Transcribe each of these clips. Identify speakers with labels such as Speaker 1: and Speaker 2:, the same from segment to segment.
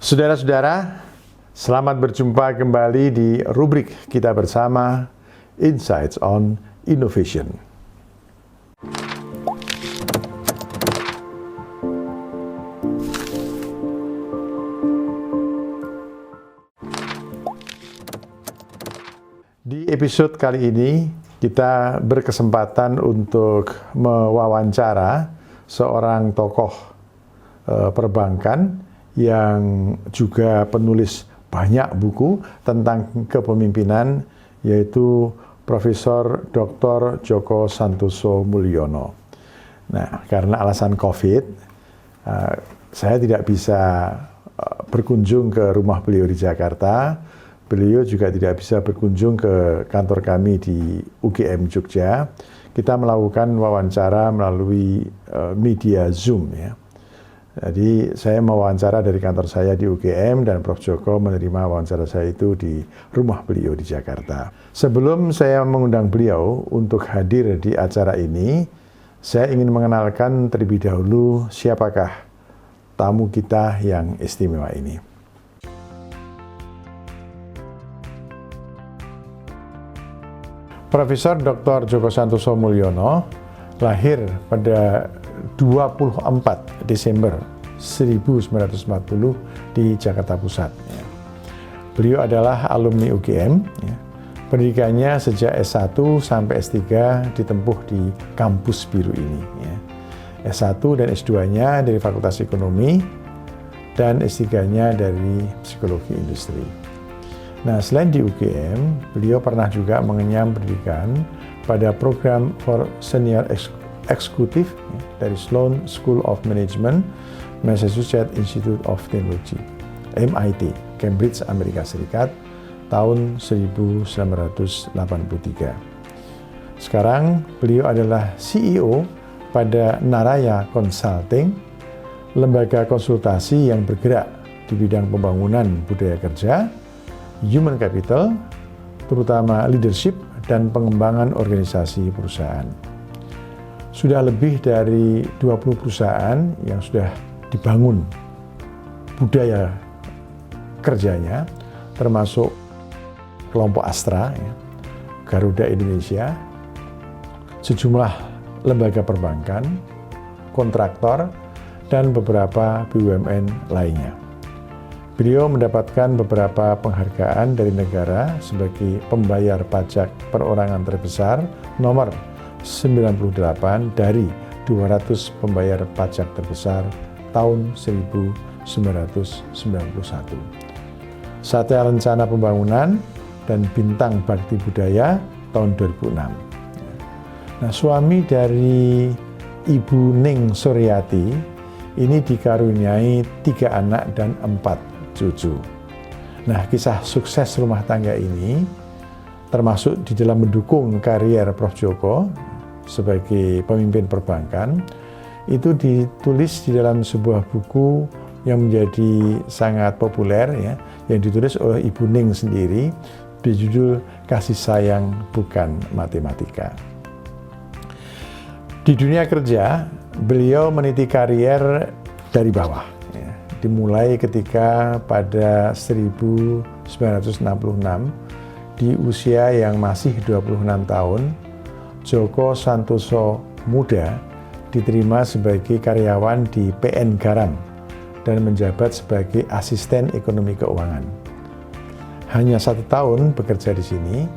Speaker 1: Saudara-saudara, selamat berjumpa kembali di rubrik kita bersama Insights on Innovation. Di episode kali ini, kita berkesempatan untuk mewawancara seorang tokoh perbankan yang juga penulis banyak buku tentang kepemimpinan, yaitu Profesor Dr. Djoko Santoso Mulyono. Nah, karena alasan COVID, saya tidak bisa berkunjung ke rumah beliau di Jakarta. Beliau juga tidak bisa berkunjung ke kantor kami di UGM Jogja. Kita melakukan wawancara melalui media Zoom, ya. Jadi saya mewawancara dari kantor saya di UGM dan Prof. Djoko menerima wawancara saya itu di rumah beliau di Jakarta. Sebelum saya mengundang beliau untuk hadir di acara ini, saya ingin mengenalkan terlebih dahulu siapakah tamu kita yang istimewa ini. Profesor Dr. Djoko Santoso Mulyono lahir pada 24 Desember 1940 di Jakarta Pusat. Beliau adalah alumni UGM. Pendidikannya sejak S1 sampai S3 ditempuh di kampus biru ini. S1 dan S2-nya dari Fakultas Ekonomi dan S3-nya dari Psikologi Industri. Nah, selain di UGM, beliau pernah juga mengenyam pendidikan pada program for senior eksekutif dari Sloan School of Management, Massachusetts Institute of Technology, MIT, Cambridge, Amerika Serikat, tahun 1983. Sekarang beliau adalah CEO pada Naraya Consulting, lembaga konsultasi yang bergerak di bidang pembangunan budaya kerja, human capital, terutama leadership dan pengembangan organisasi perusahaan. Sudah lebih dari 20 perusahaan yang sudah dibangun budaya kerjanya, termasuk kelompok Astra, Garuda Indonesia, sejumlah lembaga perbankan, kontraktor, dan beberapa BUMN lainnya. Beliau mendapatkan beberapa penghargaan dari negara sebagai pembayar pajak perorangan terbesar nomor 98 dari 200 pembayar pajak terbesar tahun 1991. Satya Lencana Pembangunan dan Bintang Bakti Budaya tahun 2006. Nah, suami dari Ibu Ning Suryati ini dikaruniai 3 anak dan 4 cucu. Nah, kisah sukses rumah tangga ini termasuk di dalam mendukung karier Prof. Djoko sebagai pemimpin perbankan, itu ditulis di dalam sebuah buku yang menjadi sangat populer, yang ditulis oleh Ibu Ning sendiri, berjudul Kasih Sayang Bukan Matematika. Di dunia kerja, beliau meniti karier dari bawah, dimulai ketika pada 1966 di usia yang masih 26 tahun, Djoko Santoso Muda diterima sebagai karyawan di PN Garam dan menjabat sebagai asisten ekonomi keuangan. Hanya 1 tahun bekerja di sini,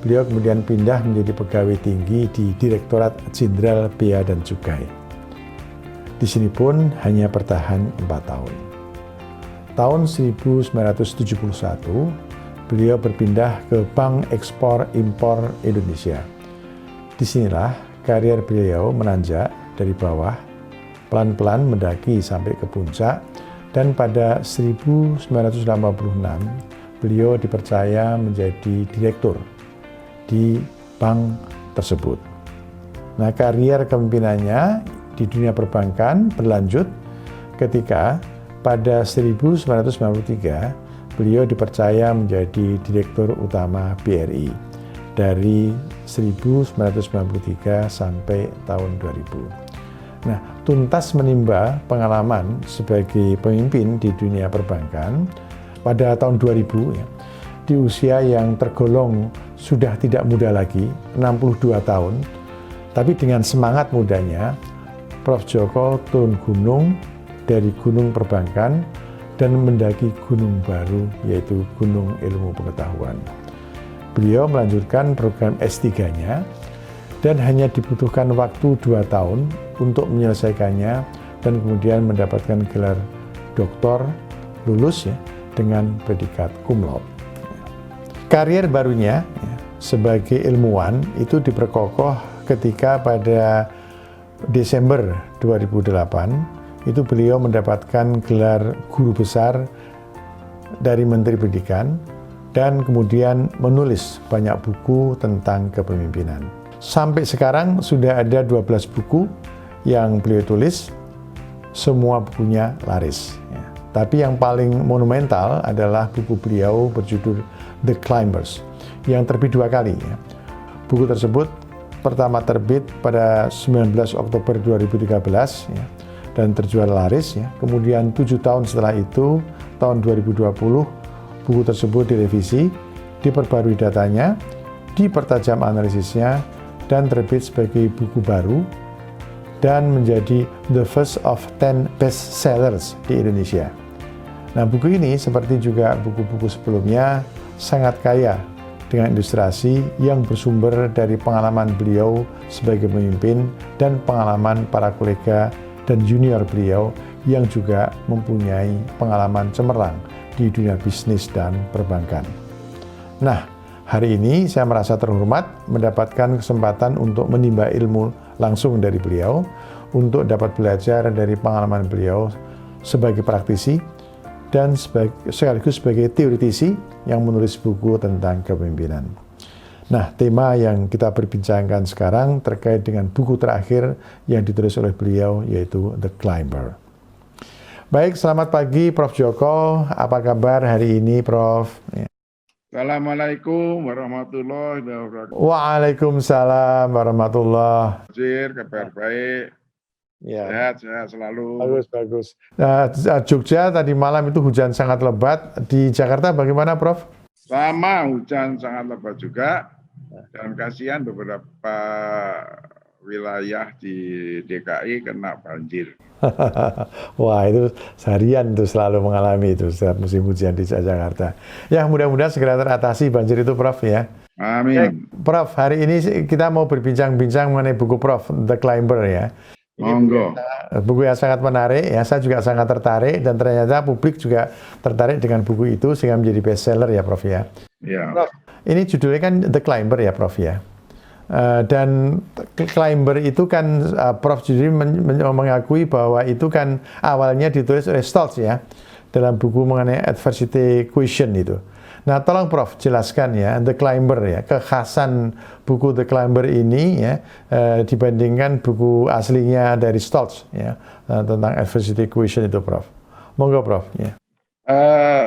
Speaker 1: beliau kemudian pindah menjadi pegawai tinggi di Direktorat Jenderal Bea dan Cukai. Di sini pun hanya bertahan 4 tahun. Tahun 1971, beliau berpindah ke Bank Ekspor Impor Indonesia. Disinilah karier beliau menanjak dari bawah, pelan-pelan mendaki sampai ke puncak, dan pada 1986 beliau dipercaya menjadi direktur di bank tersebut. Nah, karier kepemimpinannya di dunia perbankan berlanjut ketika pada 1993 beliau dipercaya menjadi direktur utama BRI dari 1993 sampai tahun 2000. Nah, tuntas menimba pengalaman sebagai pemimpin di dunia perbankan pada tahun 2000 ya, di usia yang tergolong sudah tidak muda lagi, 62 tahun, tapi dengan semangat mudanya, Prof. Djoko turun gunung dari gunung perbankan dan mendaki gunung baru, yaitu Gunung Ilmu Pengetahuan. Beliau melanjutkan program S3-nya dan hanya dibutuhkan waktu 2 tahun untuk menyelesaikannya dan kemudian mendapatkan gelar doktor lulus ya, dengan predikat cum laude. Karier barunya ya, sebagai ilmuwan itu diperkokoh ketika pada Desember 2008 itu beliau mendapatkan gelar guru besar dari Menteri Pendidikan dan kemudian menulis banyak buku tentang kepemimpinan. Sampai sekarang sudah ada 12 buku yang beliau tulis, semua bukunya laris. Ya. Tapi yang paling monumental adalah buku beliau berjudul The Climbers, yang terbit 2 kali. Ya. Buku tersebut pertama terbit pada 19 Oktober 2013, ya, dan terjual laris. Ya. Kemudian 7 tahun setelah itu, tahun 2020, buku tersebut direvisi, diperbarui datanya, dipertajam analisisnya, dan terbit sebagai buku baru, dan menjadi the first of 10 best sellers di Indonesia. Nah, buku ini seperti juga buku-buku sebelumnya sangat kaya dengan ilustrasi yang bersumber dari pengalaman beliau sebagai pemimpin dan pengalaman para kolega dan junior beliau yang juga mempunyai pengalaman cemerlang di dunia bisnis dan perbankan. Nah, hari ini saya merasa terhormat mendapatkan kesempatan untuk menimba ilmu langsung dari beliau, untuk dapat belajar dari pengalaman beliau sebagai praktisi dan sekaligus sebagai teoritisi yang menulis buku tentang kepemimpinan. Nah, tema yang kita perbincangkan sekarang terkait dengan buku terakhir yang ditulis oleh beliau, yaitu The Climber. Baik, selamat pagi Prof. Djoko. Apa kabar hari ini, Prof?
Speaker 2: Assalamualaikum warahmatullahi wabarakatuh.
Speaker 1: Waalaikumsalam warahmatullahi
Speaker 2: Wajir, kabar baik.
Speaker 1: Ya.
Speaker 2: Sehat selalu.
Speaker 1: Bagus. Nah, Jogja tadi malam itu hujan sangat lebat. Di Jakarta bagaimana, Prof?
Speaker 2: Sama, hujan sangat lebat juga. Dan kasihan beberapa wilayah di DKI kena banjir.
Speaker 1: Wah, itu seharian itu selalu mengalami itu setiap musim hujan di Jakarta. Ya, mudah-mudahan segera teratasi banjir itu, Prof, ya.
Speaker 2: Amin.
Speaker 1: Prof, hari ini kita mau berbincang-bincang mengenai buku Prof, The Climber, ya.
Speaker 2: Monggo.
Speaker 1: Buku yang sangat menarik, ya. Saya juga sangat tertarik dan ternyata publik juga tertarik dengan buku itu sehingga menjadi bestseller ya, Prof, ya.
Speaker 2: Ya.
Speaker 1: Prof, ini judulnya kan The Climber ya, Prof, ya. Dan Climber itu kan Prof. Judri mengakui bahwa itu kan awalnya ditulis oleh Stoltz ya dalam buku mengenai adversity question itu. Nah, tolong Prof jelaskan ya The Climber ya, kekhasan buku The Climber ini ya dibandingkan buku aslinya dari Stoltz ya tentang adversity question itu, Prof. Monggo, Prof. Ya.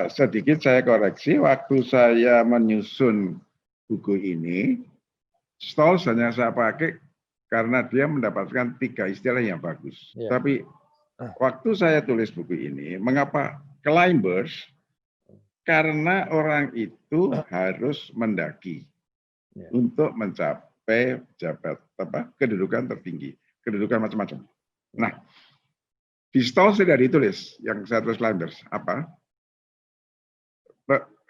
Speaker 2: Sedikit saya koreksi, waktu saya menyusun buku ini Stoltz hanya saya pakai karena dia mendapatkan 3 istilah yang bagus. Ya. Tapi waktu saya tulis buku ini, mengapa climbers? Karena orang itu harus mendaki untuk mencapai kedudukan tertinggi, kedudukan macam-macam. Nah, di Stoltz tidak ditulis yang saya tulis climbers. Apa?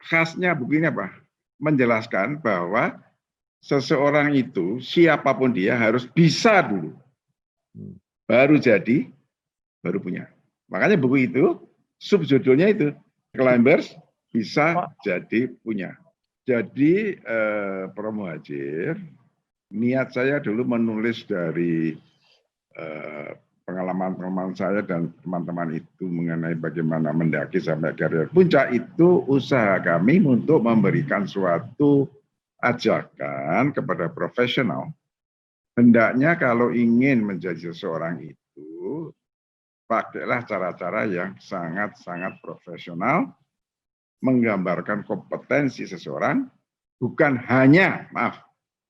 Speaker 2: Khasnya buku ini apa? Menjelaskan bahwa seseorang itu, siapapun dia harus bisa dulu. Baru jadi, baru punya. Makanya buku itu, subjudulnya itu, Climbers Bisa Jadi Punya. Jadi, Prof. Muhadjir, niat saya dulu menulis dari pengalaman-pengalaman saya dan teman-teman itu mengenai bagaimana mendaki sampai karir puncak itu usaha kami untuk memberikan suatu ajakan kepada profesional, hendaknya kalau ingin menjadi seseorang itu, pakailah cara-cara yang sangat-sangat profesional, menggambarkan kompetensi seseorang, bukan hanya,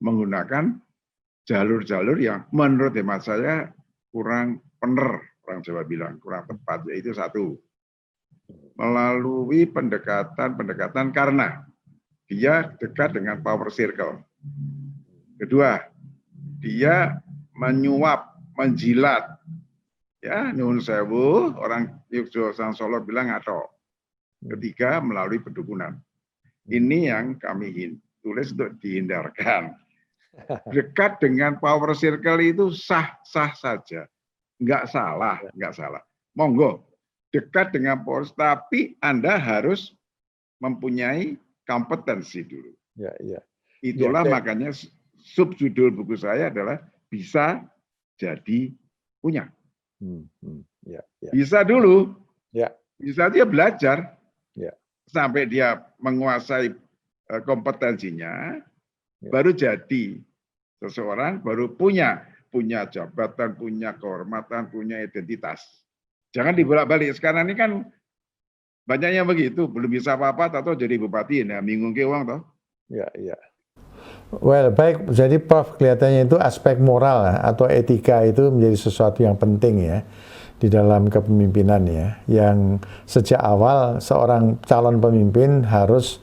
Speaker 2: menggunakan jalur-jalur yang menurut hemat saya kurang pener, orang Jawa bilang kurang tepat, yaitu satu, melalui pendekatan karena dia dekat dengan power circle. Kedua, dia menyuap, menjilat. Ya, nyuwun sewu, orang Yogyakarta Solo bilang ngaco. Ketiga, melalui pendukunan. Ini yang kami tulis untuk dihindarkan. Dekat dengan power circle itu sah-sah saja. Nggak salah. Monggo, dekat dengan power, tapi Anda harus mempunyai kompetensi dulu. Itulah makanya subjudul buku saya adalah bisa jadi punya. Bisa dulu, bisa dia belajar, sampai dia menguasai kompetensinya, baru jadi seseorang, baru punya jabatan, punya kehormatan, punya identitas. Jangan dibolak-balik. Sekarang ini kan banyak yang begitu, belum bisa apa-apa, atau jadi bupati, nah bingung ke uang toh.
Speaker 1: Well, baik. Jadi Prof, kelihatannya itu aspek moral atau etika itu menjadi sesuatu yang penting ya di dalam kepemimpinan ya. Yang sejak awal seorang calon pemimpin harus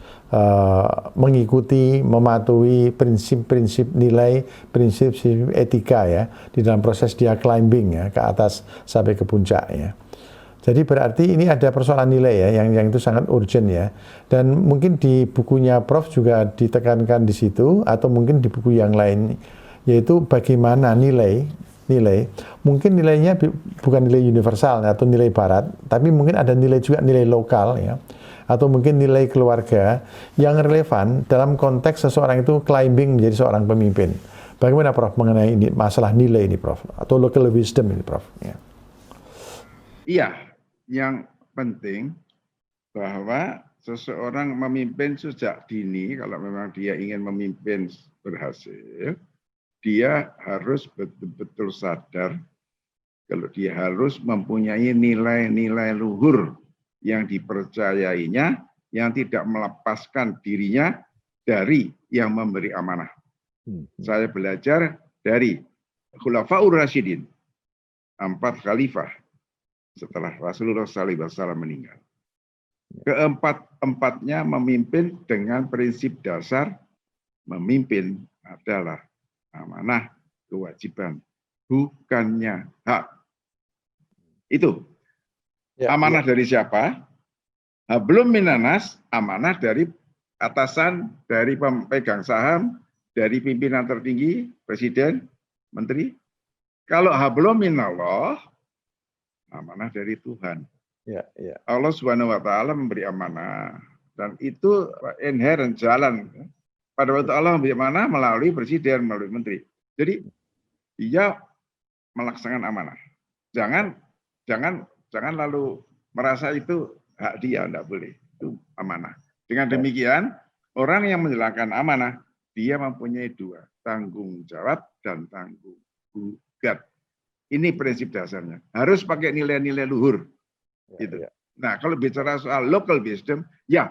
Speaker 1: mengikuti, mematuhi prinsip-prinsip nilai, prinsip etika ya di dalam proses dia climbing ya ke atas sampai ke puncak ya. Jadi berarti ini ada persoalan nilai ya yang itu sangat urgent ya. Dan mungkin di bukunya Prof juga ditekankan di situ atau mungkin di buku yang lain, yaitu bagaimana nilai mungkin nilainya bukan nilai universal atau nilai barat, tapi mungkin ada nilai juga nilai lokal ya, atau mungkin nilai keluarga yang relevan dalam konteks seseorang itu climbing menjadi seorang pemimpin. Bagaimana Prof mengenai ini, masalah nilai ini Prof, atau local wisdom ini Prof?
Speaker 2: Iya, yang penting bahwa seseorang memimpin sejak dini, kalau memang dia ingin memimpin berhasil, dia harus betul-betul sadar kalau dia harus mempunyai nilai-nilai luhur yang dipercayainya, yang tidak melepaskan dirinya dari yang memberi amanah. Saya belajar dari Khulafaur Rasyidin, 4 khalifah setelah Rasulullah SAW meninggal. Keempat-empatnya memimpin dengan prinsip dasar, memimpin adalah amanah, kewajiban, bukannya hak. Itu. Amanah dari siapa? Belum minanas, amanah dari atasan, dari pemegang saham, dari pimpinan tertinggi, presiden, menteri. Kalau belum minallah, amanah dari Tuhan. Allah Subhanahu wa taala memberi amanah, dan itu inherent jalan. Pada waktu Allah memberi amanah melalui presiden, melalui menteri. Jadi dia melaksanakan amanah. Jangan lalu merasa itu hak dia, tidak boleh. Itu amanah. Dengan demikian, orang yang menjalankan amanah, dia mempunyai 2, tanggung jawab dan tanggung jawab. Ini prinsip dasarnya. Harus pakai nilai-nilai luhur. Gitu. Nah, kalau bicara soal local wisdom, ya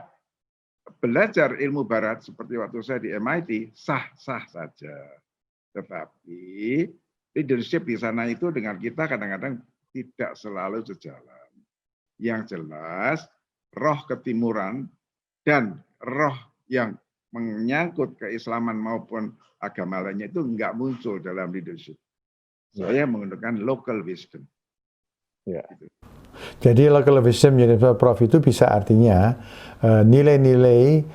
Speaker 2: belajar ilmu barat seperti waktu saya di MIT sah-sah saja. Tetapi leadership di sana itu dengan kita kadang-kadang tidak selalu sejalan. Yang jelas, roh ketimuran dan roh yang menyangkut keislaman maupun agama lainnya itu enggak muncul dalam leadership. Saya menggunakan local wisdom. Gitu.
Speaker 1: Jadi local wisdom menjadi Prof itu bisa artinya nilai-nilai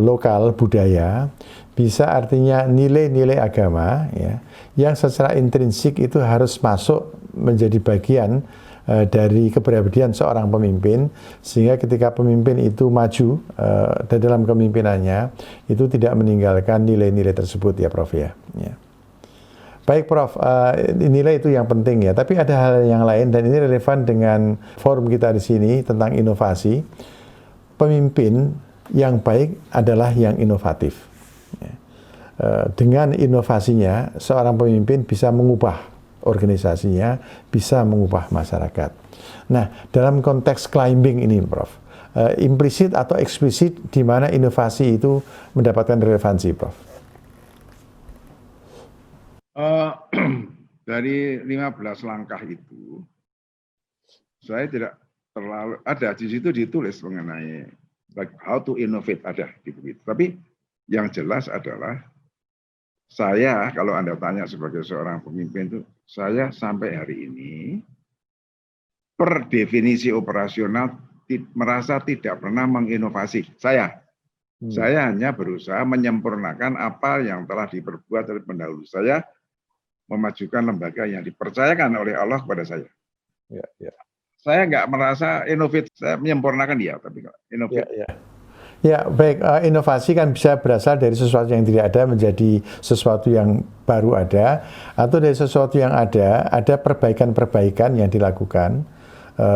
Speaker 1: lokal budaya, bisa artinya nilai-nilai agama ya, yang secara intrinsik itu harus masuk menjadi bagian dari kepribadian seorang pemimpin, sehingga ketika pemimpin itu maju dan dalam kepemimpinannya itu tidak meninggalkan nilai-nilai tersebut ya Prof ya. Baik Prof, nilai itu yang penting ya. Tapi ada hal yang lain dan ini relevan dengan forum kita di sini tentang inovasi. Pemimpin yang baik adalah yang inovatif. Dengan inovasinya, seorang pemimpin bisa mengubah organisasinya, bisa mengubah masyarakat. Nah, dalam konteks climbing ini, Prof, implisit atau eksplisit di mana inovasi itu mendapatkan relevansi, Prof?
Speaker 2: dari 15 langkah itu, saya tidak terlalu, ada di situ ditulis mengenai like how to innovate, ada di buku itu. Tapi yang jelas adalah saya, kalau Anda tanya sebagai seorang pemimpin itu, saya sampai hari ini per definisi operasional merasa tidak pernah menginovasi. Saya hanya berusaha menyempurnakan apa yang telah diperbuat oleh pendahulu saya, memajukan lembaga yang dipercayakan oleh Allah kepada saya.
Speaker 1: Ya, ya.
Speaker 2: Saya nggak merasa inovasi, saya menyempurnakan dia, tapi inovasi.
Speaker 1: Ya, ya. Ya, baik. Inovasi kan bisa berasal dari sesuatu yang tidak ada menjadi sesuatu yang baru ada, atau dari sesuatu yang ada perbaikan-perbaikan yang dilakukan,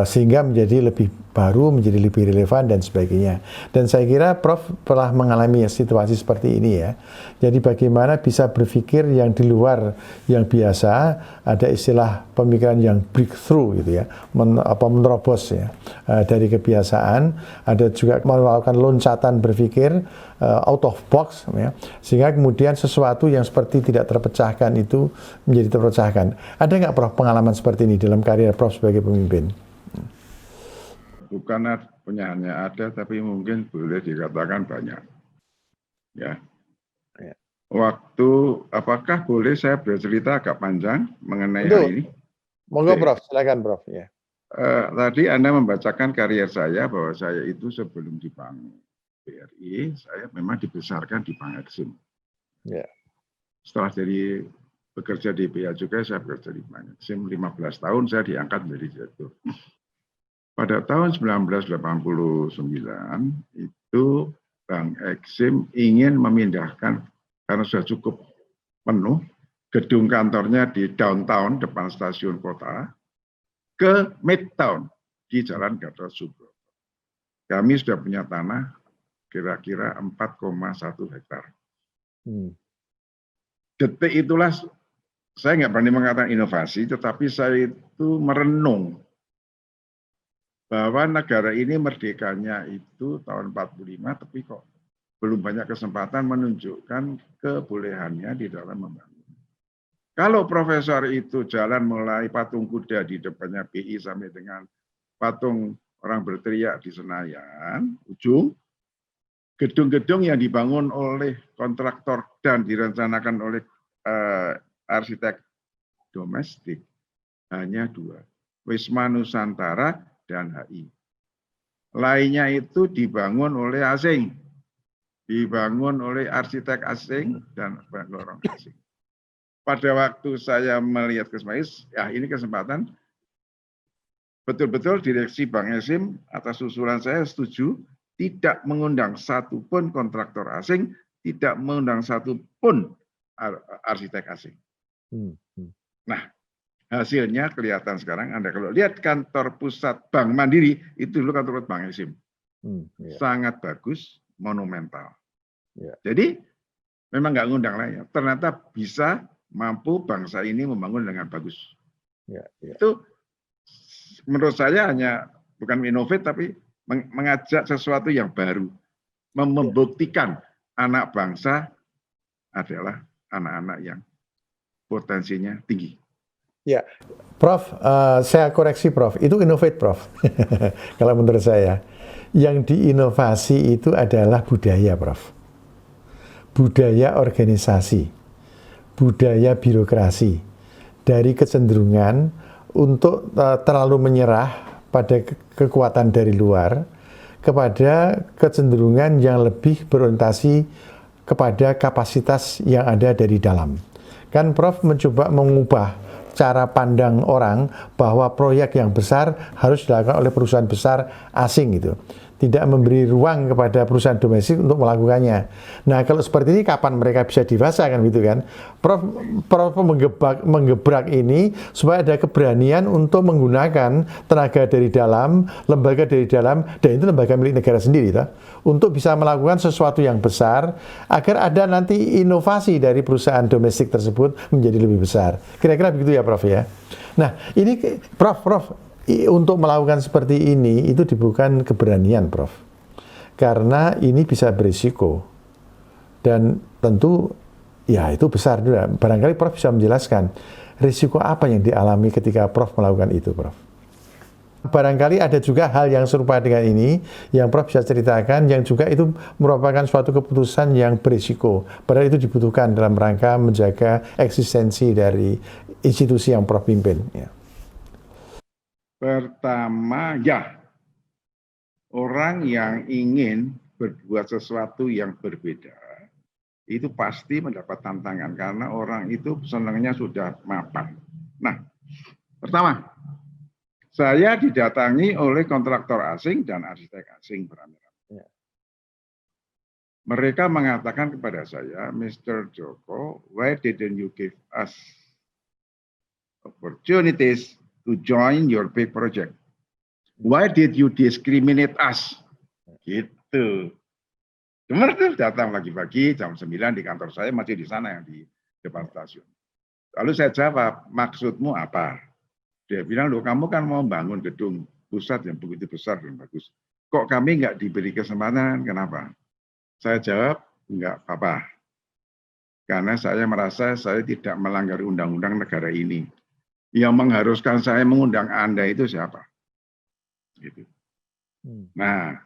Speaker 1: sehingga menjadi lebih baru, menjadi lebih relevan dan sebagainya. Dan saya kira Prof telah mengalami situasi seperti ini ya. Jadi bagaimana bisa berpikir yang di luar yang biasa, ada istilah pemikiran yang breakthrough gitu ya, menerobos ya, dari kebiasaan, ada juga melakukan loncatan berpikir out of box ya, sehingga kemudian sesuatu yang seperti tidak terpecahkan itu menjadi terpecahkan. Ada nggak Prof pengalaman seperti ini dalam karir Prof sebagai pemimpin?
Speaker 2: Bukan punya hanya ada, tapi mungkin boleh dikatakan banyak. Ya. Waktu, apakah boleh saya bercerita agak panjang mengenai hal ini?
Speaker 1: Monggo Prof, silakan Prof. Ya.
Speaker 2: Tadi Anda membacakan karier saya, bahwa saya itu sebelum di Bank BRI, saya memang dibesarkan di Bank Eksim.
Speaker 1: Ya.
Speaker 2: Setelah bekerja di BA juga, saya bekerja di Bank Eksim 15 tahun, saya diangkat menjadi direktur. Pada tahun 1989 itu Bank Eksim ingin memindahkan, karena sudah cukup penuh, gedung kantornya di downtown depan stasiun kota ke midtown di Jalan Gatot Subroto. Kami sudah punya tanah kira-kira 4,1 hektar. Detik itulah saya nggak berani mengatakan inovasi, tetapi saya itu merenung bahwa negara ini merdekanya itu tahun 45, tapi kok belum banyak kesempatan menunjukkan kebolehannya di dalam membangun. Kalau profesor itu jalan mulai patung kuda di depannya BI sampai dengan patung orang berteriak di Senayan, ujung, gedung-gedung yang dibangun oleh kontraktor dan direncanakan oleh arsitek domestik hanya 2, Wisma Nusantara dan HI. Lainnya itu dibangun oleh asing, dibangun oleh arsitek asing dan orang asing. Pada waktu saya melihat kesempatan, ya ini kesempatan, betul-betul direksi Bank Eksim atas usulan saya setuju, tidak mengundang satupun kontraktor asing, tidak mengundang satupun arsitek asing. Nah, hasilnya kelihatan sekarang. Anda kalau lihat kantor pusat Bank Mandiri, itu dulu kantor pusat Bank Eksim. Sangat bagus, monumental. Jadi, memang nggak ngundang lainnya. Ternyata bisa mampu bangsa ini membangun dengan bagus. Itu menurut saya hanya bukan innovate, tapi mengajak sesuatu yang baru. Membuktikan anak bangsa adalah anak-anak yang potensinya tinggi.
Speaker 1: Ya, Prof, saya koreksi Prof, itu innovate Prof. Kalau menurut saya, yang diinovasi itu adalah budaya Prof. Budaya organisasi, budaya birokrasi, dari kecenderungan untuk terlalu menyerah pada kekuatan dari luar, kepada kecenderungan yang lebih berorientasi kepada kapasitas yang ada dari dalam. Kan Prof mencoba mengubah cara pandang orang bahwa proyek yang besar harus dilakukan oleh perusahaan besar asing gitu. Tidak memberi ruang kepada perusahaan domestik untuk melakukannya. Nah, kalau seperti ini kapan mereka bisa dewasa kan gitu kan? Prof menggebrak ini supaya ada keberanian untuk menggunakan tenaga dari dalam, lembaga dari dalam, dan itu lembaga milik negara sendiri toh, untuk bisa melakukan sesuatu yang besar agar ada nanti inovasi dari perusahaan domestik tersebut menjadi lebih besar. Kira-kira begitu ya Prof ya. Nah, ini Prof untuk melakukan seperti ini itu dibutuhkan keberanian Prof. Karena ini bisa berisiko. Dan tentu ya itu besar juga. Barangkali Prof bisa menjelaskan risiko apa yang dialami ketika Prof melakukan itu, Prof? Barangkali ada juga hal yang serupa dengan ini yang Prof bisa ceritakan yang juga itu merupakan suatu keputusan yang berisiko. Padahal itu dibutuhkan dalam rangka menjaga eksistensi dari institusi yang Prof pimpin. Ya.
Speaker 2: Pertama, ya, orang yang ingin berbuat sesuatu yang berbeda itu pasti mendapat tantangan karena orang itu senangnya sudah mapan. Nah, pertama, saya didatangi oleh kontraktor asing dan arsitek asing beramai-ramai. Mereka mengatakan kepada saya, Mr. Joko, why didn't you give us opportunities to join your big project? Why did you discriminate us? Gitu. Cuma tuh datang pagi-pagi jam 9 di kantor saya, masih di sana yang di depan stasiun. Lalu saya jawab, maksudmu apa? Dia bilang, loh kamu kan mau bangun gedung pusat yang begitu besar dan bagus. Kok kami nggak diberi kesempatan? Kenapa? Saya jawab, nggak apa-apa. Karena saya merasa saya tidak melanggar undang-undang negara ini. Yang mengharuskan saya mengundang Anda itu siapa? Gitu. Nah,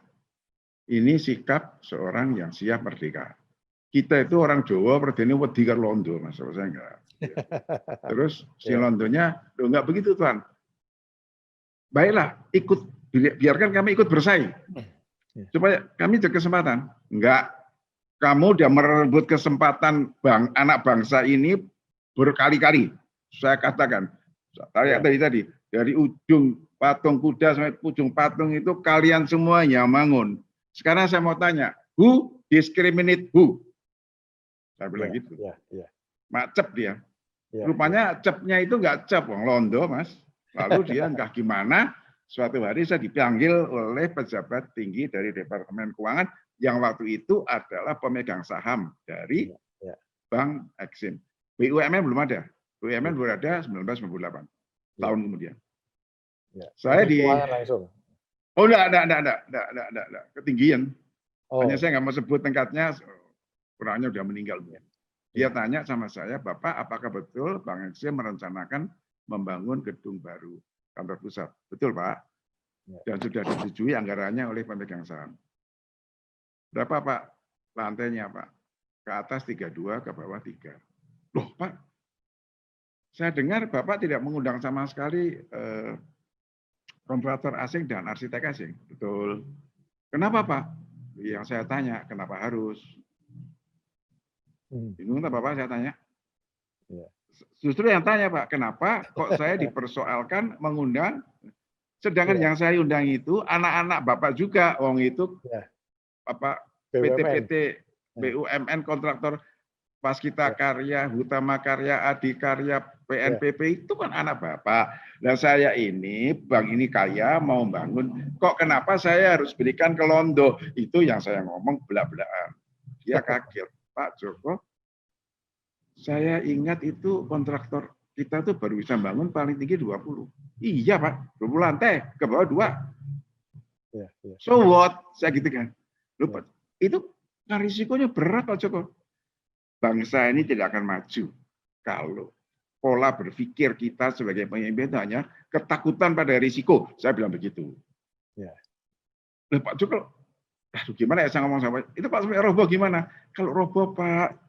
Speaker 2: ini sikap seorang yang siap merdeka. Kita itu orang Jawa, berdini wedi karo londo, Mas. Saya enggak. Terus si londonya, loh enggak begitu Tuan. Baiklah, biarkan kami ikut bersaing. Supaya kami ada kesempatan. Enggak. Kamu udah merebut kesempatan anak bangsa ini berkali-kali. Saya katakan, tadi dari ujung patung kuda sampai ujung patung itu kalian semua yang bangun. Sekarang saya mau tanya, who discriminate who? Saya bilang gitu. Macep dia. Rupanya cepnya itu nggak cep, wong londo Mas. Lalu dia entah gimana, suatu hari saya dipanggil oleh pejabat tinggi dari Departemen Keuangan yang waktu itu adalah pemegang saham dari Bank Exim. BUMN belum ada. BUMN baru ada 1998 tahun kemudian. Saya di
Speaker 1: langsung.
Speaker 2: Oh enggak, ketinggian. Hanya saya nggak mau sebut tingkatnya, orangnya udah meninggal. Dia tanya sama saya, Bapak, apakah betul Bank Exim merencanakan membangun gedung baru kantor pusat? Betul, Pak. Dan sudah disetujui anggarannya oleh pemegang saham. Berapa, Pak? Lantainya, Pak. Ke atas 32, ke bawah 3. Loh, Pak, saya dengar Bapak tidak mengundang sama sekali kontraktor asing dan arsitek asing. Betul. Kenapa, Pak? Yang saya tanya, kenapa harus? Bingung tak Bapak saya tanya? Justru yang tanya, Pak, kenapa kok saya dipersoalkan mengundang, sedangkan yang saya undang itu anak-anak Bapak juga, wong itu PT-PT BUMN kontraktor Waskita Karya, Hutama Karya, Adikarya, PNPP itu kan anak Bapak. Dan saya ini, bank ini kaya mau bangun, kok kenapa saya harus berikan ke Londo? Itu yang saya ngomong belak-belakan. Dia kaget, Pak Joko, saya ingat itu kontraktor kita tuh baru bisa bangun paling tinggi 20. Iya Pak, 20 lantai, ke bawah 2. So what? Saya gitu kan. Lupa, itu kan risikonya berat Pak Joko. Bangsa ini tidak akan maju kalau pola berpikir kita sebagai pemimpin hanya ketakutan pada risiko. Saya bilang begitu. Loh, Pak Joko, aduh gimana ya saya ngomong sama itu Pak sampai roboh gimana? Kalau roboh Pak,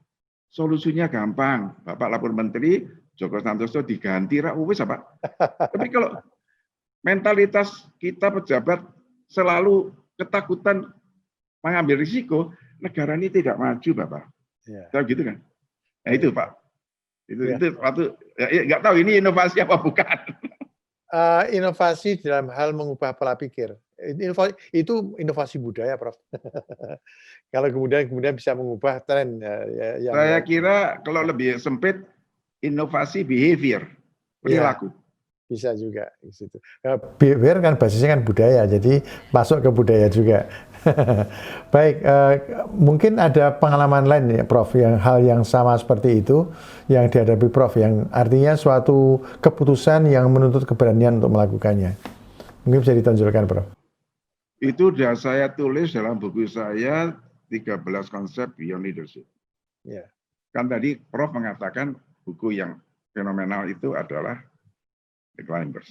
Speaker 2: solusinya gampang. Bapak lapor Menteri, Joko Santoso diganti, wis Pak. Tapi kalau mentalitas kita pejabat selalu ketakutan mengambil risiko, negara ini tidak maju, Bapak. Tahu gitu kan? Nah itu Pak. Itu waktu nggak tahu ini inovasi apa bukan.
Speaker 1: Inovasi dalam hal mengubah pola pikir. Itu inovasi budaya, Prof. Kalau kemudian bisa mengubah tren.
Speaker 2: Saya kira kalau lebih sempit, inovasi behavior, perilaku.
Speaker 1: Bisa juga di situ. Behavior kan basisnya kan budaya, jadi masuk ke budaya juga. Baik, mungkin ada pengalaman lain ya, Prof, yang hal yang sama seperti itu yang dihadapi Prof, yang artinya suatu keputusan yang menuntut keberanian untuk melakukannya. Mungkin bisa ditonjolkan, Prof.
Speaker 2: Itu sudah saya tulis dalam buku saya 13 konsep Beyond Leadership. Kan tadi Prof mengatakan buku yang fenomenal itu adalah The Climbers.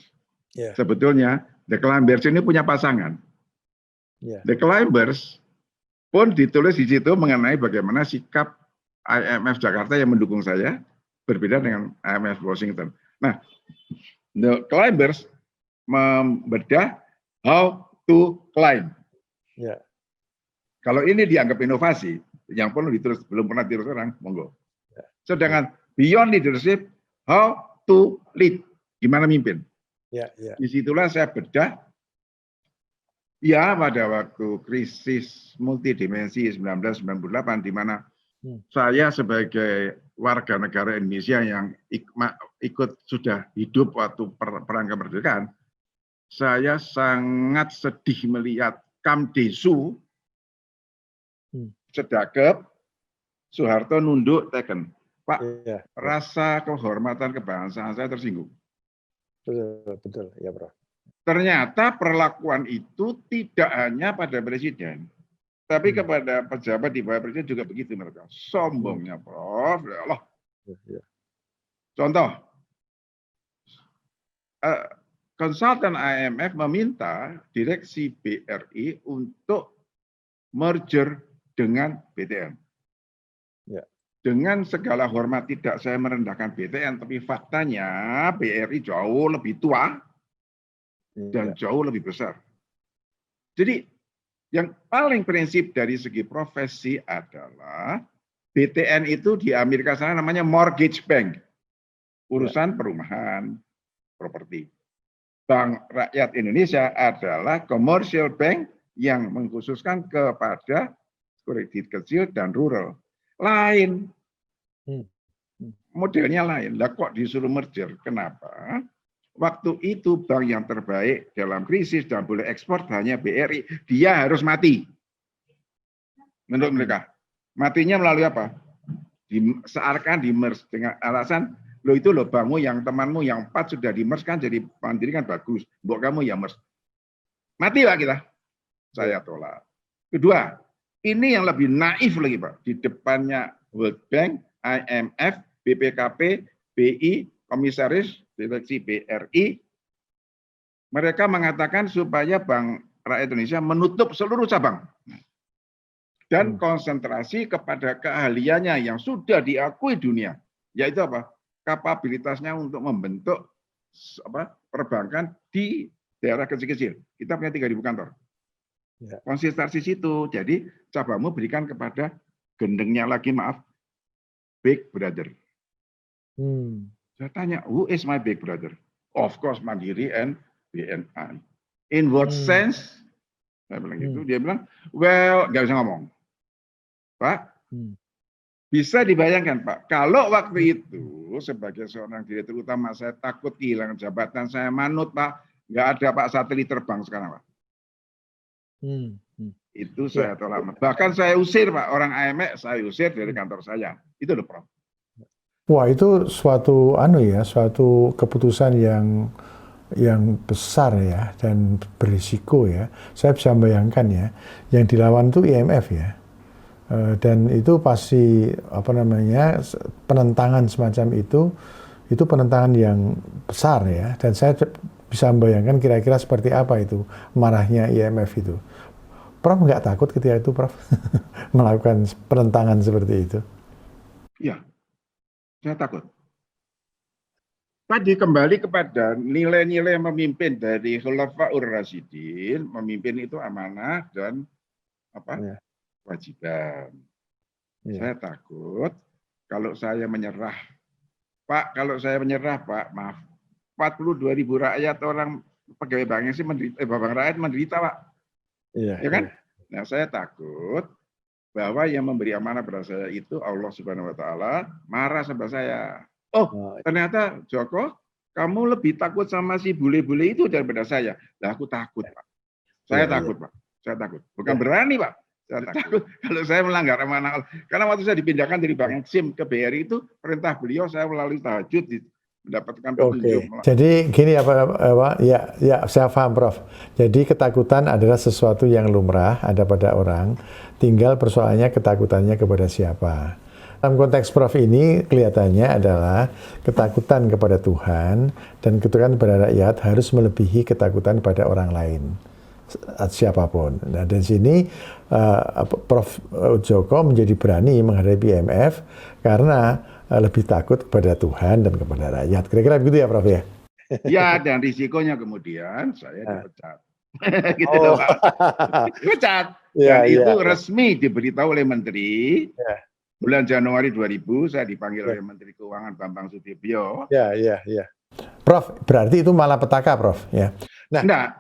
Speaker 3: Yeah.
Speaker 2: Sebetulnya The Climbers ini punya pasangan.
Speaker 3: Yeah.
Speaker 2: The Climbers pun ditulis di situ mengenai bagaimana sikap IMF Jakarta yang mendukung saya berbeda dengan IMF Washington. Nah, The Climbers membedah how to climb.
Speaker 3: Yeah.
Speaker 2: Kalau ini dianggap inovasi, yang perlu ditulis belum pernah ditulis orang, monggo. Sedangkan Beyond Leadership, how to lead, gimana mimpin.
Speaker 3: Yeah. Yeah.
Speaker 2: Disitulah saya bedah. Ya, pada waktu krisis multidimensi 1998, di mana saya sebagai warga negara Indonesia yang ikut sudah hidup waktu perang kemerdekaan, saya sangat sedih melihat Kamdesu, Sedakep, Soeharto nunduk teken. Pak, rasa kehormatan kebangsaan saya tersinggung.
Speaker 3: Betul, ya Prof.
Speaker 2: Ternyata perlakuan itu tidak hanya pada presiden, tapi kepada pejabat di bawah presiden juga begitu mereka. Sombongnya, Prof. Ya Allah. Contoh, konsultan IMF meminta direksi BRI untuk merger dengan BTN.
Speaker 3: Ya.
Speaker 2: Dengan segala hormat tidak saya merendahkan BTN, tapi faktanya BRI jauh lebih tua dan jauh lebih besar. Jadi yang paling prinsip dari segi profesi adalah BTN itu di Amerika sana namanya mortgage bank, urusan perumahan, properti. Bank Rakyat Indonesia adalah commercial bank yang mengkhususkan kepada kredit kecil dan rural. Lain, modelnya lain. Lah kok disuruh merger? Kenapa? Waktu itu bank yang terbaik dalam krisis dan boleh ekspor hanya BRI. Dia harus mati. Menurut mereka. Matinya melalui apa? Seakan di-merge dengan alasan, lo itu lo bangmu yang temanmu yang 4 sudah di-merge kan jadi mandiri kan bagus. Mbok kamu yang merge. Mati Pak kita. Saya tolak. Kedua, ini yang lebih naif lagi Pak. Di depannya World Bank, IMF, BPKP, BI, Komisaris Direksi BRI, mereka mengatakan supaya Bank Rakyat Indonesia menutup seluruh cabang dan konsentrasi kepada keahliannya yang sudah diakui dunia, yaitu apa? Kapabilitasnya untuk membentuk perbankan di daerah kecil-kecil. Kita punya 3.000 kantor. Konsentrasi situ, jadi cabangmu berikan kepada gendengnya lagi, maaf, Big Brother. Saya tanya, who is my big brother? Of course, Mandiri and BNI. In what sense? Saya bilang gitu. Dia bilang, well, nggak bisa ngomong. Pak, bisa dibayangkan Pak, kalau waktu itu sebagai seorang direktur utama saya takut kehilangan jabatan, saya manut Pak, nggak ada Pak satelit terbang sekarang Pak. Itu saya tolak. Bahkan saya usir Pak, orang IMF saya usir dari kantor saya. Itu loh Prof.
Speaker 1: Wah, itu suatu suatu keputusan yang besar ya dan berisiko ya. Saya bisa membayangkan ya, yang dilawan itu IMF ya. Dan itu pasti penentangan semacam itu penentangan yang besar ya. Dan saya bisa membayangkan kira-kira seperti apa itu marahnya IMF itu. Prof nggak takut ketika itu Prof melakukan penentangan seperti itu?
Speaker 2: Iya. Saya takut. Tadi kembali kepada nilai-nilai memimpin dari Khulafaur Rasyidin, memimpin itu amanah dan kewajiban. Saya takut kalau saya menyerah. Pak, kalau saya menyerah, Pak, maaf, 42.000 rakyat orang pegawai banknya sih menderita, Bank Rakyat menderita, Pak. Ya kan? Nah, saya takut bahwa yang memberi amanah pada saya itu Allah Subhanahu wa taala marah sama saya. Oh, ternyata Joko, kamu lebih takut sama si bule-bule itu daripada saya. Lah aku takut, Pak. Saya takut, Pak. Saya takut. Bukan berani, Pak. Saya takut kalau saya melanggar amanah Allah. Karena waktu saya dipindahkan dari Bank Eksim ke BRI itu perintah beliau saya melalui tahajud mendapatkan petunjuk.
Speaker 1: Jadi gini ya saya paham Prof. Jadi ketakutan adalah sesuatu yang lumrah ada pada orang, tinggal persoalannya ketakutannya kepada siapa. Dalam konteks Prof ini kelihatannya adalah ketakutan kepada Tuhan dan ketakutan kepada rakyat harus melebihi ketakutan pada orang lain, siapapun. Nah, dari sini Prof Joko menjadi berani menghadapi IMF karena lebih takut kepada Tuhan dan kepada rakyat. Kira-kira begitu ya, Prof ya?
Speaker 2: Ya, dan risikonya kemudian saya dipecat. Gitu loh, Pak. Dipecat. Dan itu resmi diberitahu oleh Menteri. Bulan Januari 2000 saya dipanggil oleh Menteri Keuangan Bambang Sutibyo.
Speaker 1: Ya. Prof, berarti itu malapetaka, Prof. Ya. Nah,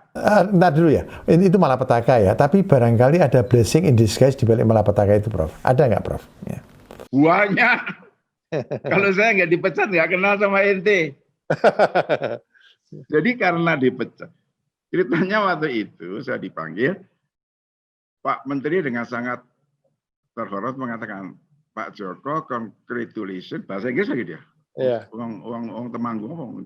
Speaker 1: ntar dulu ya. Itu malapetaka ya. Tapi barangkali ada blessing in disguise di balik malapetaka itu, Prof. Ada nggak, Prof? Ya.
Speaker 2: Banyak. Kalau saya nggak dipecat, nggak kenal sama ente. Jadi karena dipecat. Ceritanya waktu itu saya dipanggil, Pak Menteri dengan sangat terhormat mengatakan, Pak Joko, congratulations, bahasa Inggris lagi dia. Uang Temanggung ngomong.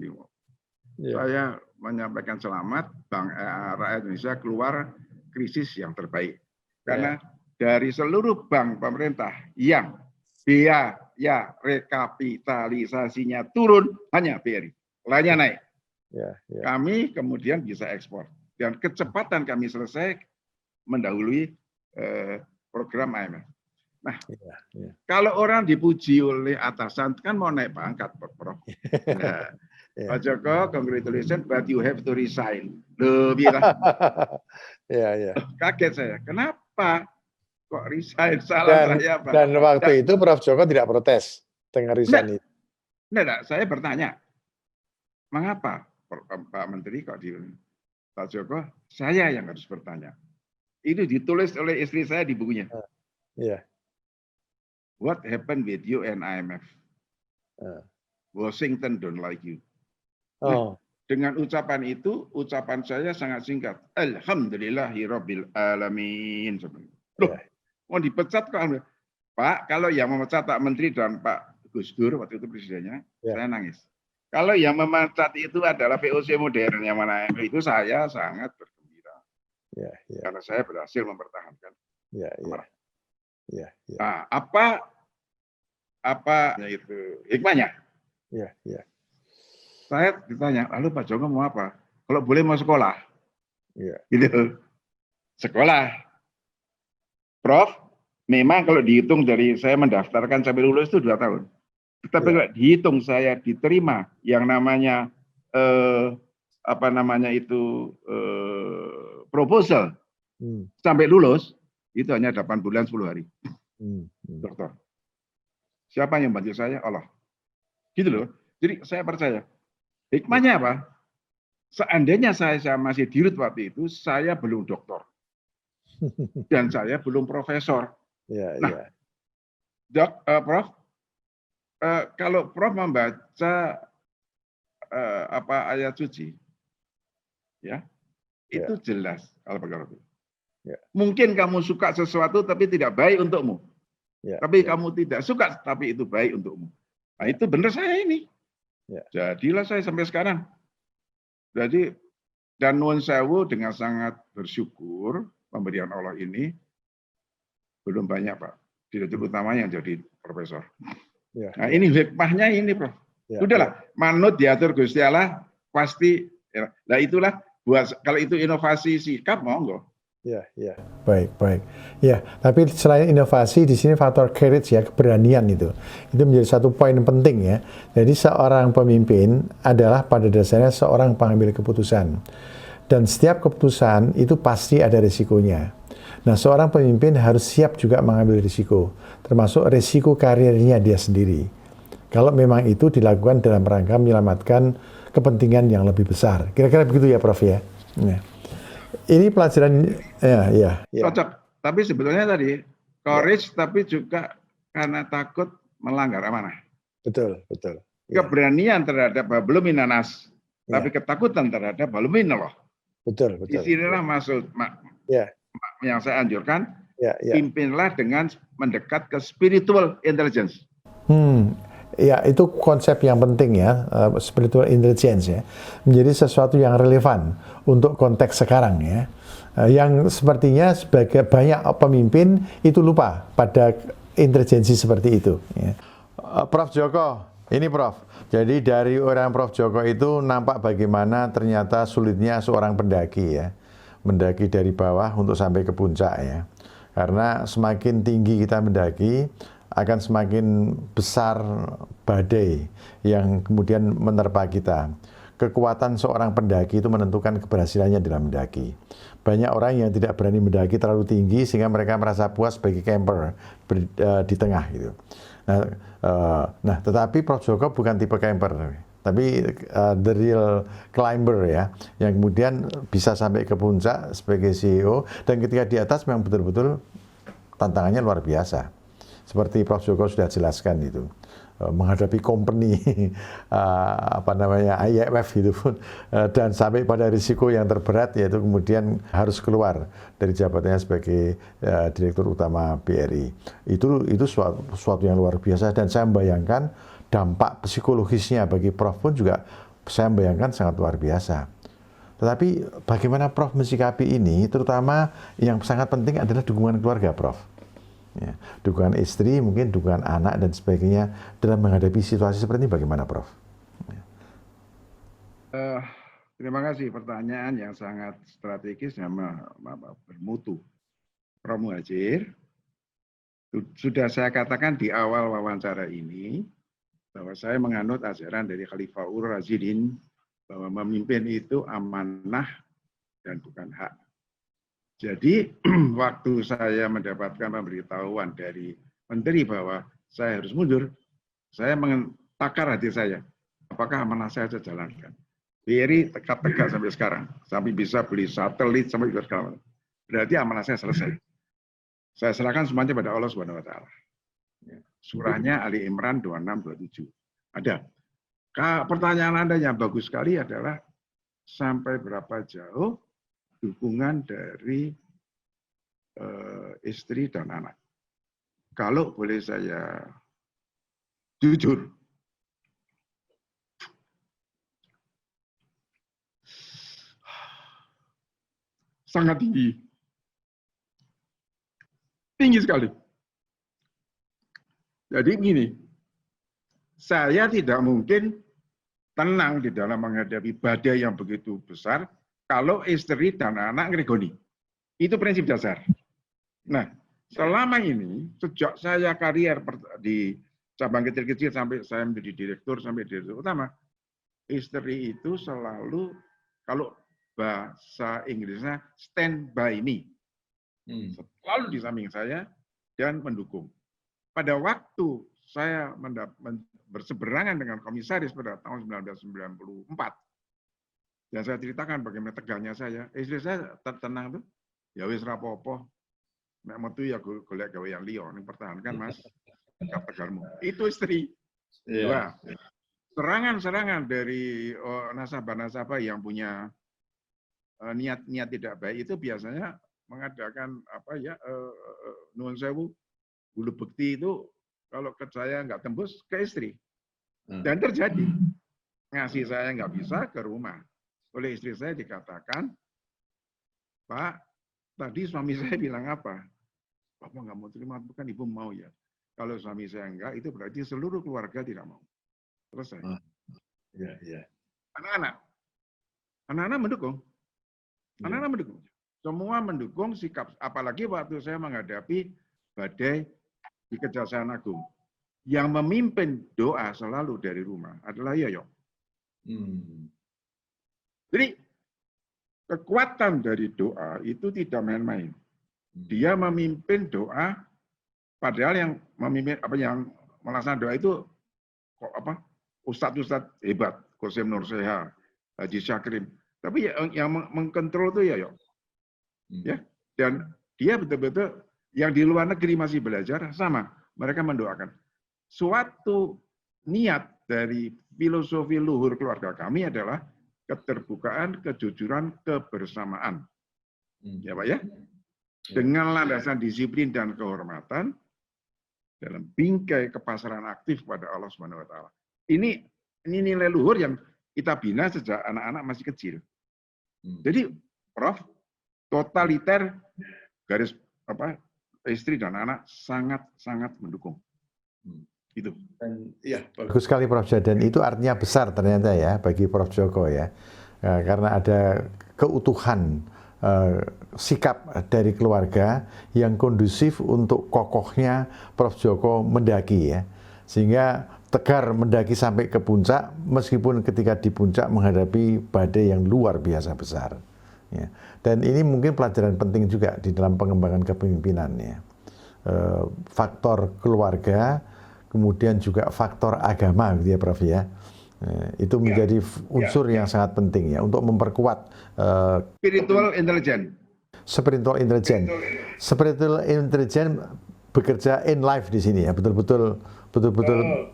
Speaker 2: Saya menyampaikan selamat, rakyat Indonesia keluar krisis yang terbaik. Karena dari seluruh bank pemerintah yang biaya rekapitalisasinya turun, hanya BRI. Lainnya naik. Kami kemudian bisa ekspor. Dan kecepatan kami selesai mendahului program IMF. Nah, kalau orang dipuji oleh atasan kan mau naik pangkat, Prof. Nah, Pak Joko, congratulations, but you have to resign. Lebih kaget saya. Kenapa kok resign? Salah saya, Pak.
Speaker 3: Dan waktu itu Prof Joko tidak protes dengan resign itu.
Speaker 2: Enggak, saya bertanya, mengapa Pak Menteri kok di Pak Joko? Saya yang harus bertanya. Itu ditulis oleh istri saya di bukunya. What happened with you and IMF? Washington don't like you. Nah, dengan ucapan itu, ucapan saya sangat singkat. Alhamdulillahirabbil alamin. Loh, mau dipecat kok? Pak, kalau yang memecat Pak Menteri dan Pak Gus Dur waktu itu presidennya, saya nangis. Kalau yang memecat itu adalah VOC modern yang mana itu saya sangat bergembira. Karena saya berhasil mempertahankan. Nah, apa itu hikmahnya? Saya ditanya, lalu Pak Joko mau apa? Kalau boleh mau sekolah, gitu. Sekolah, Prof. Memang kalau dihitung dari saya mendaftarkan sampai lulus itu 2 tahun. Tetapi kalau dihitung saya diterima yang namanya proposal sampai lulus itu hanya 8 bulan 10 hari. Dokter. Siapa yang bantu saya? Allah. Gitu loh. Jadi saya percaya. Hikmahnya apa? Seandainya saya masih dirut waktu itu, saya belum doktor. Dan saya belum profesor. Prof, kalau Prof membaca ayat suci, itu jelas. Mungkin kamu suka sesuatu tapi tidak baik untukmu. Tapi kamu tidak suka tapi itu baik untukmu. Nah itu benar saya ini. Jadilah saya sampai sekarang. Jadi dan nuwun sewu dengan sangat bersyukur pemberian Allah ini belum banyak, Pak. Direktur utama yang jadi profesor. Nah ini hikmahnya ini, Prof. Sudahlah, manut diatur Gusti Allah pasti. Nah itulah buat kalau itu inovasi sikap monggo.
Speaker 1: Baik. Ya, tapi selain inovasi di sini faktor courage ya, keberanian itu menjadi satu poin penting ya. Jadi seorang pemimpin adalah pada dasarnya seorang pengambil keputusan. Dan setiap keputusan itu pasti ada risikonya. Nah, seorang pemimpin harus siap juga mengambil risiko, termasuk risiko karirnya dia sendiri. Kalau memang itu dilakukan dalam rangka menyelamatkan kepentingan yang lebih besar. Kira-kira begitu ya, Prof ya. Ini pelajaran
Speaker 2: cocok. Tapi sebetulnya tadi courage tapi juga karena takut melanggar amanah.
Speaker 3: Betul.
Speaker 2: Keberanian terhadap hablum minanas, tapi ketakutan terhadap hablum minallah.
Speaker 3: Betul.
Speaker 2: Di sinilah maksud yang saya anjurkan, pimpinlah dengan mendekat ke spiritual intelligence.
Speaker 1: Ya, itu konsep yang penting ya, spiritual intelligence ya, menjadi sesuatu yang relevan untuk konteks sekarang ya. Yang sepertinya sebagai banyak pemimpin itu lupa pada intervensi seperti itu. Ya. Prof Joko, ini Prof. Jadi dari orang Prof Joko itu nampak bagaimana ternyata sulitnya seorang pendaki ya, mendaki dari bawah untuk sampai ke puncak ya. Karena semakin tinggi kita mendaki, akan semakin besar badai yang kemudian menerpa kita. Kekuatan seorang pendaki itu menentukan keberhasilannya dalam mendaki. Banyak orang yang tidak berani mendaki terlalu tinggi sehingga mereka merasa puas sebagai camper di tengah gitu. Nah, tetapi Prof Joko bukan tipe camper, tapi the real climber ya, yang kemudian bisa sampai ke puncak sebagai CEO, dan ketika di atas memang betul-betul tantangannya luar biasa. Seperti Prof Joko sudah jelaskan itu, menghadapi company IMF itu pun, dan sampai pada risiko yang terberat yaitu kemudian harus keluar dari jabatannya sebagai Direktur Utama BRI. Itu suatu yang luar biasa, dan saya membayangkan dampak psikologisnya bagi Prof pun juga saya membayangkan sangat luar biasa. Tetapi bagaimana Prof mensikapi ini, terutama yang sangat penting adalah dukungan keluarga Prof. Ya, dukungan istri, mungkin dukungan anak dan sebagainya dalam menghadapi situasi seperti ini bagaimana Prof? Ya.
Speaker 2: Terima kasih, pertanyaan yang sangat strategis dan bermutu. Prof Muhadjir, sudah saya katakan di awal wawancara ini bahwa saya menganut ajaran dari Khalifaur Rasyidin bahwa memimpin itu amanah dan bukan hak. Jadi waktu saya mendapatkan pemberitahuan dari menteri bahwa saya harus mundur, saya mentakar hati saya, apakah amanah saya jalankan. BRI tegak-tegak sampai sekarang, sampai bisa beli satelit sampai sekarang. Berarti amanah saya selesai. Saya serahkan semuanya pada Allah Subhanahu Wa Taala. Surahnya Ali Imran 26-27 ada. Pertanyaan Anda yang bagus sekali adalah sampai berapa jauh dukungan dari istri dan anak. Kalau boleh saya jujur, sangat tinggi. Tinggi sekali. Jadi begini, saya tidak mungkin tenang di dalam menghadapi badai yang begitu besar kalau istri dan anak ngeregoni. Itu prinsip dasar. Nah, selama ini, sejak saya karier di cabang kecil-kecil sampai saya menjadi direktur, sampai direktur utama, istri itu selalu, kalau bahasa Inggrisnya, stand by me. Selalu di samping saya dan mendukung. Pada waktu saya berseberangan dengan komisaris pada tahun 1994, dan saya ceritakan bagaimana tegangnya saya, istri saya tenang tuh, ya wis rapopo, nek metu ya golek gawe yang liya, ning pertahankan Mas, tegarmu. Itu istri. Dua, serangan-serangan dari nasabah-nasabah yang punya niat tidak baik itu biasanya mengadakan nuwun sewu, bulu bekti itu kalau ke saya nggak tembus ke istri. Dan terjadi. Ngasih saya nggak bisa ke rumah. Oleh istri saya dikatakan, Pak, tadi suami saya bilang apa? Bapak nggak mau terima, bukan Ibu mau ya. Kalau suami saya enggak, itu berarti seluruh keluarga tidak mau. Selesai. Anak-anak mendukung. Anak-anak mendukung. Semua mendukung sikap, apalagi waktu saya menghadapi badai di Kejaksaan Agung. Yang memimpin doa selalu dari rumah adalah Yoyo. Jadi kekuatan dari doa itu tidak main-main. Dia memimpin doa, padahal yang memimpin yang melaksanakan doa itu ustadz-ustadz hebat, Qasim Nur Seha, Haji Syakrim. Tapi yang mengkontrol itu Yoyo. Ya, dan dia betul-betul yang di luar negeri masih belajar sama, mereka mendoakan. Suatu niat dari filosofi luhur keluarga kami adalah keterbukaan, kejujuran, kebersamaan. Ya Pak ya? Dengan landasan disiplin dan kehormatan dalam bingkai kepasaran aktif pada Allah Subhanahu Wa Taala. Ini nilai luhur yang kita bina sejak anak-anak masih kecil. Jadi, Prof, totaliter garis istri dan anak sangat mendukung. Itu.
Speaker 3: Dan iya,
Speaker 1: Bagus sekali Prof. Dan itu artinya besar ternyata ya bagi Prof. Joko ya. Karena ada keutuhan sikap dari keluarga yang kondusif untuk kokohnya Prof. Joko mendaki ya. Sehingga tegar mendaki sampai ke puncak meskipun ketika di puncak menghadapi badai yang luar biasa besar. Ya. Dan ini mungkin pelajaran penting juga di dalam pengembangan kepemimpinan ya. Faktor keluarga, kemudian juga faktor agama gitu ya Prof ya. Itu menjadi unsur yang sangat penting ya untuk memperkuat
Speaker 2: Spiritual intelligence.
Speaker 1: Spiritual intelligence bekerja in life di sini ya, betul-betul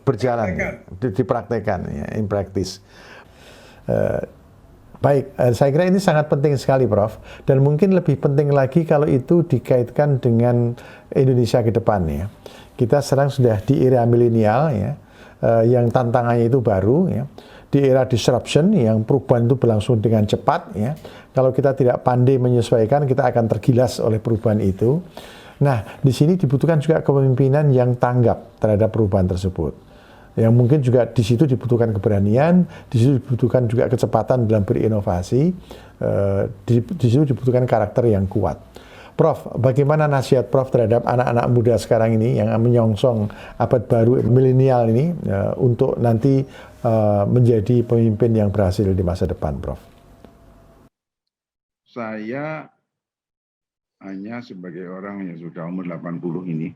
Speaker 1: berjalan, dipraktekkan ya, in practice. Baik, saya kira ini sangat penting sekali Prof. Dan mungkin lebih penting lagi kalau itu dikaitkan dengan Indonesia ke depan ya. Kita sekarang sudah di era milenial ya, yang tantangannya itu baru ya. Di era disruption yang perubahan itu berlangsung dengan cepat ya. Kalau kita tidak pandai menyesuaikan, kita akan tergilas oleh perubahan itu. Nah, di sini dibutuhkan juga kepemimpinan yang tanggap terhadap perubahan tersebut. Yang mungkin juga di situ dibutuhkan keberanian, di situ dibutuhkan juga kecepatan dalam berinovasi, di situ dibutuhkan karakter yang kuat. Prof, bagaimana nasihat Prof terhadap anak-anak muda sekarang ini yang menyongsong abad baru milenial ini untuk nanti menjadi pemimpin yang berhasil di masa depan, Prof?
Speaker 2: Saya hanya sebagai orang yang sudah umur 80 ini,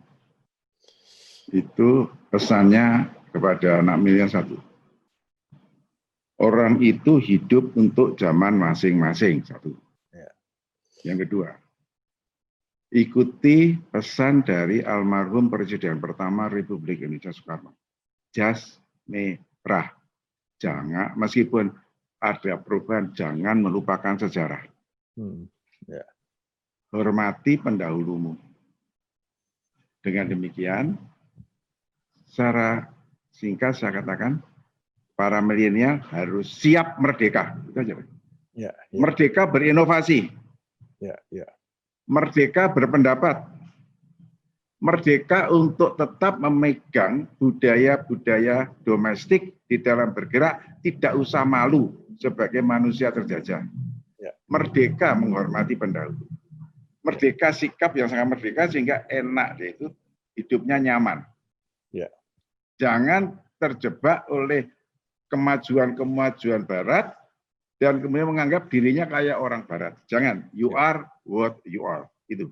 Speaker 2: itu pesannya kepada anak milenial satu. Orang itu hidup untuk zaman masing-masing, satu. Yang kedua, ikuti pesan dari almarhum Presiden pertama Republik Indonesia Soekarno. Jas merah. Jangan, meskipun ada perubahan, jangan melupakan sejarah. Hormati pendahulumu. Dengan demikian, secara singkat saya katakan, para milenial harus siap merdeka. Itu aja. Merdeka berinovasi. Merdeka berpendapat. Merdeka untuk tetap memegang budaya-budaya domestik di dalam bergerak, tidak usah malu sebagai manusia terjajah. Merdeka menghormati pendahulu. Merdeka sikap yang sangat merdeka sehingga enak dia itu hidupnya nyaman. Jangan terjebak oleh kemajuan-kemajuan Barat dan kemudian menganggap dirinya kayak orang Barat. Jangan, you are what you are. Itu.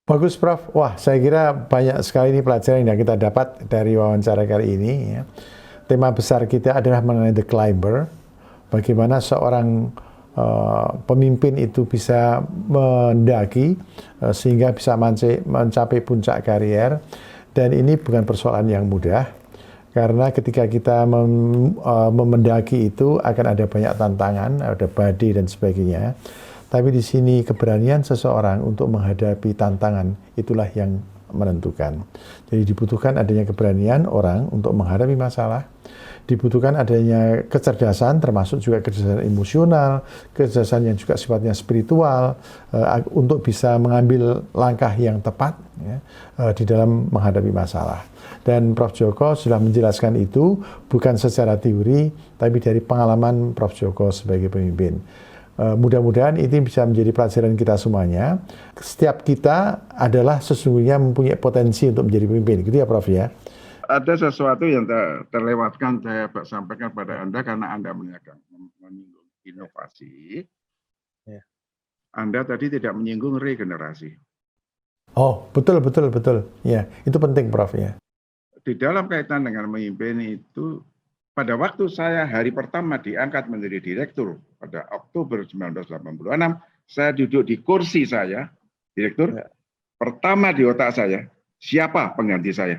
Speaker 1: Bagus Prof. Wah, saya kira banyak sekali ini pelajaran yang kita dapat dari wawancara kali ini. Ya. Tema besar kita adalah mengenai The Climber. Bagaimana seorang pemimpin itu bisa mendaki sehingga bisa mencapai puncak karier. Dan ini bukan persoalan yang mudah. Karena ketika kita memendaki itu akan ada banyak tantangan, ada badai dan sebagainya. Tapi di sini keberanian seseorang untuk menghadapi tantangan itulah yang menentukan. Jadi dibutuhkan adanya keberanian orang untuk menghadapi masalah. Dibutuhkan adanya kecerdasan, termasuk juga kecerdasan emosional, kecerdasan yang juga sifatnya spiritual, untuk bisa mengambil langkah yang tepat ya, di dalam menghadapi masalah. Dan Prof. Joko sudah menjelaskan itu bukan secara teori, tapi dari pengalaman Prof. Joko sebagai pemimpin. Mudah-mudahan ini bisa menjadi pelajaran kita semuanya. Setiap kita adalah sesungguhnya mempunyai potensi untuk menjadi pemimpin, gitu ya Prof. ya?
Speaker 2: Ada sesuatu yang terlewatkan saya sampaikan pada Anda karena Anda menyinggung inovasi. Anda tadi tidak menyinggung regenerasi.
Speaker 1: Oh, betul. Ya, itu penting Prof. ya.
Speaker 2: Di dalam kaitan dengan memimpin itu, pada waktu saya hari pertama diangkat menjadi direktur pada Oktober 1986, saya duduk di kursi saya, direktur, pertama di otak saya, siapa pengganti saya?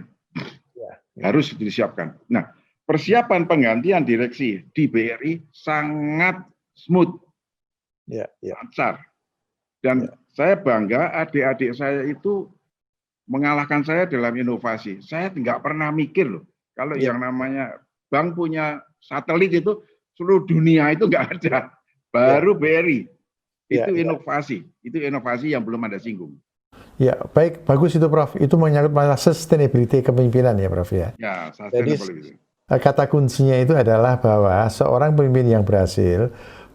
Speaker 2: Harus disiapkan. Nah, persiapan penggantian direksi di BRI sangat smooth, lancar. Dan saya bangga adik-adik saya itu mengalahkan saya dalam inovasi. Saya nggak pernah mikir loh, kalau yang namanya bank punya satelit itu seluruh dunia itu nggak ada. Baru BRI. Itu inovasi. Itu inovasi yang belum Anda singgung.
Speaker 1: Ya, baik, bagus itu Prof. Itu menyangkut masalah sustainability kepemimpinan ya Prof ya.
Speaker 2: Ya,
Speaker 3: Jadi
Speaker 2: sustainability.
Speaker 1: Kata kuncinya itu adalah bahwa seorang pemimpin yang berhasil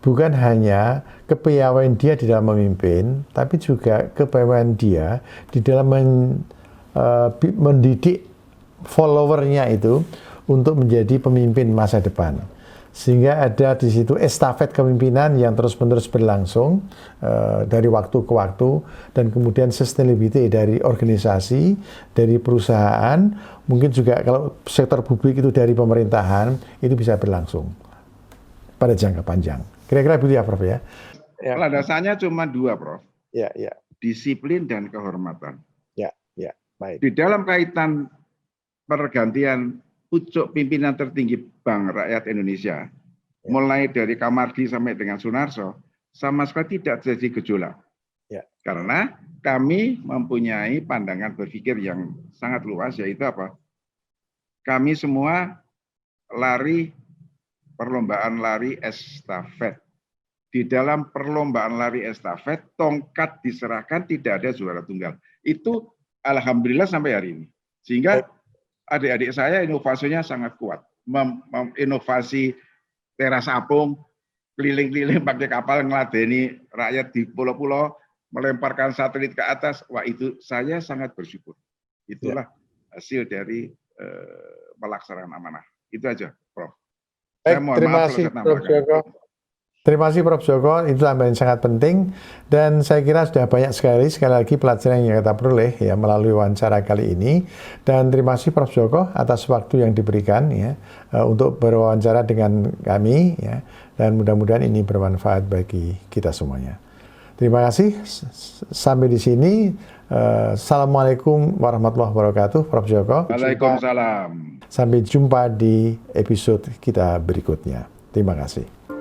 Speaker 1: bukan hanya kepiawaian dia di dalam memimpin, tapi juga kepiawaian dia di dalam mendidik followernya itu untuk menjadi pemimpin masa depan. Sehingga ada di situ estafet kepemimpinan yang terus-menerus berlangsung dari waktu ke waktu, dan kemudian sustainability dari organisasi, dari perusahaan, mungkin juga kalau sektor publik itu dari pemerintahan, itu bisa berlangsung pada jangka panjang. Kira-kira begitu ya Prof ya?
Speaker 3: ya,
Speaker 2: Landasannya cuma dua, Prof.
Speaker 3: ya, ya,
Speaker 2: Disiplin dan kehormatan.
Speaker 3: ya, baik.
Speaker 2: Di dalam kaitan pergantian pucuk pimpinan tertinggi Bank Rakyat Indonesia, mulai dari Kamardi sampai dengan Sunarso, sama sekali tidak terjadi gejolak.
Speaker 3: Ya.
Speaker 2: Karena kami mempunyai pandangan berpikir yang sangat luas, yaitu apa? Kami semua perlombaan lari estafet. Di dalam perlombaan lari estafet, tongkat diserahkan, tidak ada juara tunggal. Itu alhamdulillah sampai hari ini. Sehingga adik-adik saya inovasinya sangat kuat. Inovasi teras apung, keliling-keliling pakai kapal ngeladeni rakyat di pulau-pulau, melemparkan satelit ke atas. Wah, itu saya sangat bersyukur. Itulah hasil dari pelaksanaan amanah. Itu aja, Prof.
Speaker 3: Baik, terima kasih Prof. Joko.
Speaker 1: Terima kasih Prof. Joko, itu tambahan sangat penting, dan saya kira sudah banyak sekali lagi pelajaran yang kita peroleh ya melalui wawancara kali ini. Dan terima kasih Prof. Joko atas waktu yang diberikan ya untuk berwawancara dengan kami ya, dan mudah-mudahan ini bermanfaat bagi kita semuanya. Terima kasih, sampai di sini. Assalamualaikum warahmatullahi wabarakatuh, Prof. Joko.
Speaker 2: Waalaikumsalam.
Speaker 1: Sampai jumpa di episode kita berikutnya. Terima kasih.